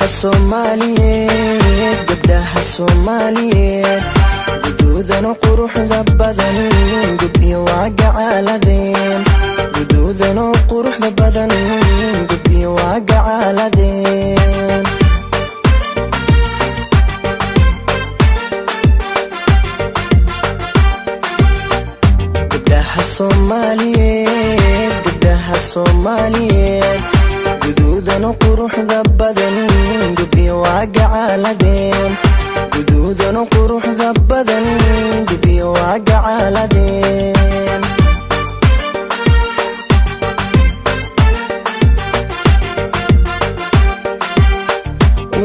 Soomaaliyeed gabdhaha Soomaaliyeed guduudan quruxda badan gudbiyo waa gacaaladeen guduudan quruxda badan gudbiyo waa gacaaladeen gabdhaha Soomaaliyeed guduudan quruxda badan gudbiyo waa gacaaladeen guduudan quruxda badan gudbiyo waa gacaaladeen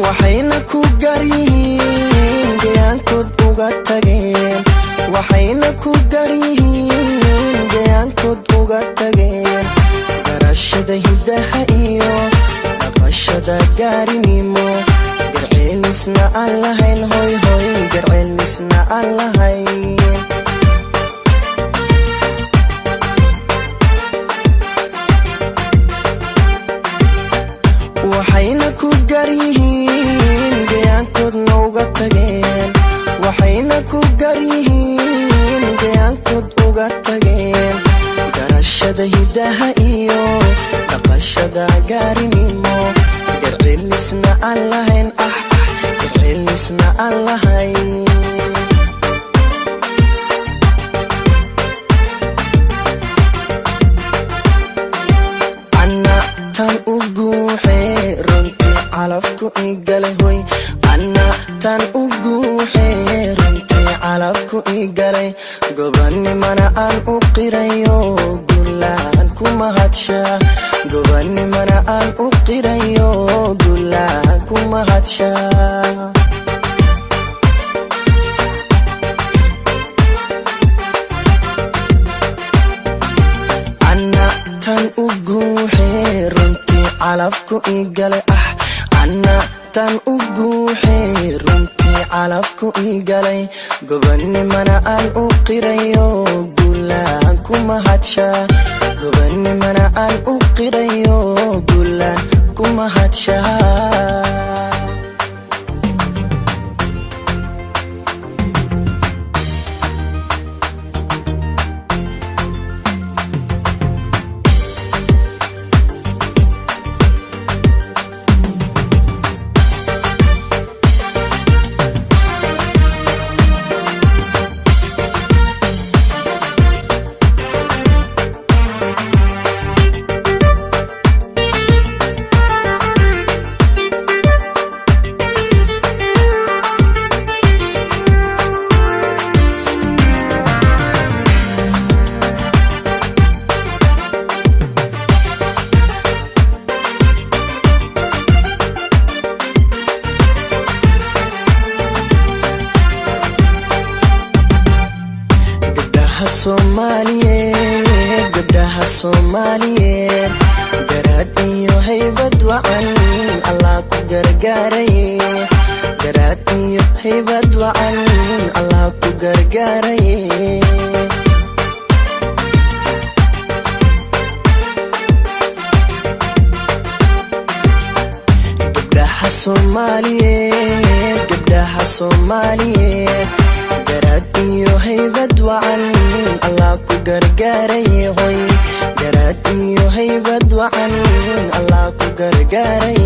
waxayna ku garyihiin gayaankood uga tageen waxayna ku garyihiin gayaankood uga tageen garashada hidaha iyo dhaqashada gaarinimo garceelisna aan lahayn hoy hoy garceelisna aan lahayn waxayna ku garyihiin gayaankoodna uga tageen waxayna ku garyihiin gayaankood uga tageen garashada hidaha iyo dhaqashada gaarinimo garceelisna aan lahayn garceelisna aan lahayn anna tan u guuxee runtii calafku igale hoy anna tan u guuxee runtii calafku igalay gobanimana aan u qirayo gulaan ku mahadshaa gobanimana aan u qirayo gulaan ku mahadshaa anna tan u guuxee runtii calafku igale anna tan u guuxee runtii calafku igalay gobanimana aan u qirayo gulaan ku mahadshaa gobanimana aan u qirayo gulaan ku mahadshaa gabdhaha Soomaaliyeed garaad iyo haybad wacan Allah ku gargaaray garaad iyo haybad wacan Allah ku gargaaray gabdhaha Soomaaliyeed garaad iyo haybad wacan Allah ku gargaaray hoy garaad iyo haybad wacan Allah ku gargaaray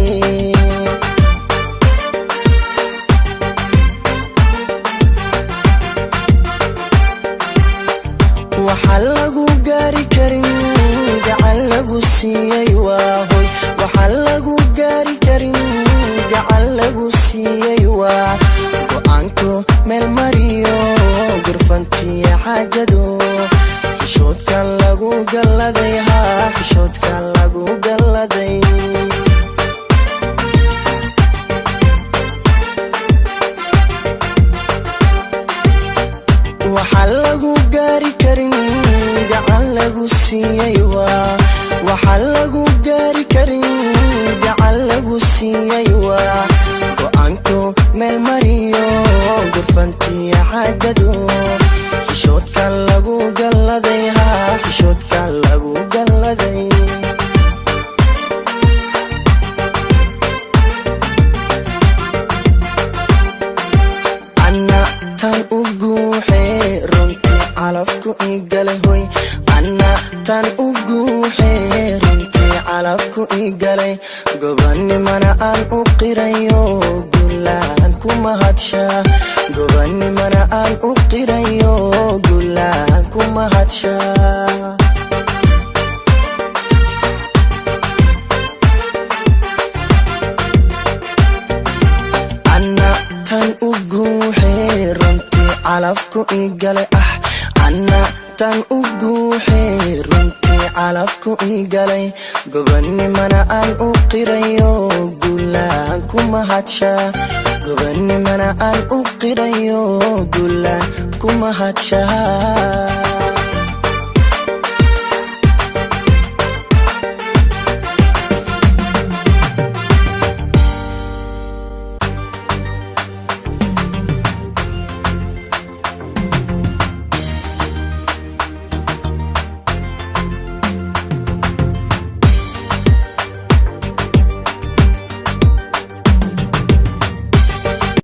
waxa lagu gaari karin gacan lagu siiyay waa hoy waxa lagu gaari karin gacan lagu siiyay waa go'aanko meel mariyo gurfantiya xaajado xishoodka lagu galladay xishoodka lagu galladay waxa lagu gaari karin gacan lagu siiyay waa waxa lagu gaari karin gacan lagu siiyay waa go'aanko meel mariyo gurfantiya xaajado xishoodka lagu galladay xishoodka lagu galladay anna tan ugu xeerintii calafku igalay gobanimana aan u qirayo gulaan kuma hadsha gobanimana aan u qirayo gulaan kuma hadsha tan ugu xeerintii calafku igalay anna tan ugu xeerintii calafku igalay gobanimana aan u qirayo gulaan kuma hadsha gobanimana aan u qirayo gulaan kuma hadsha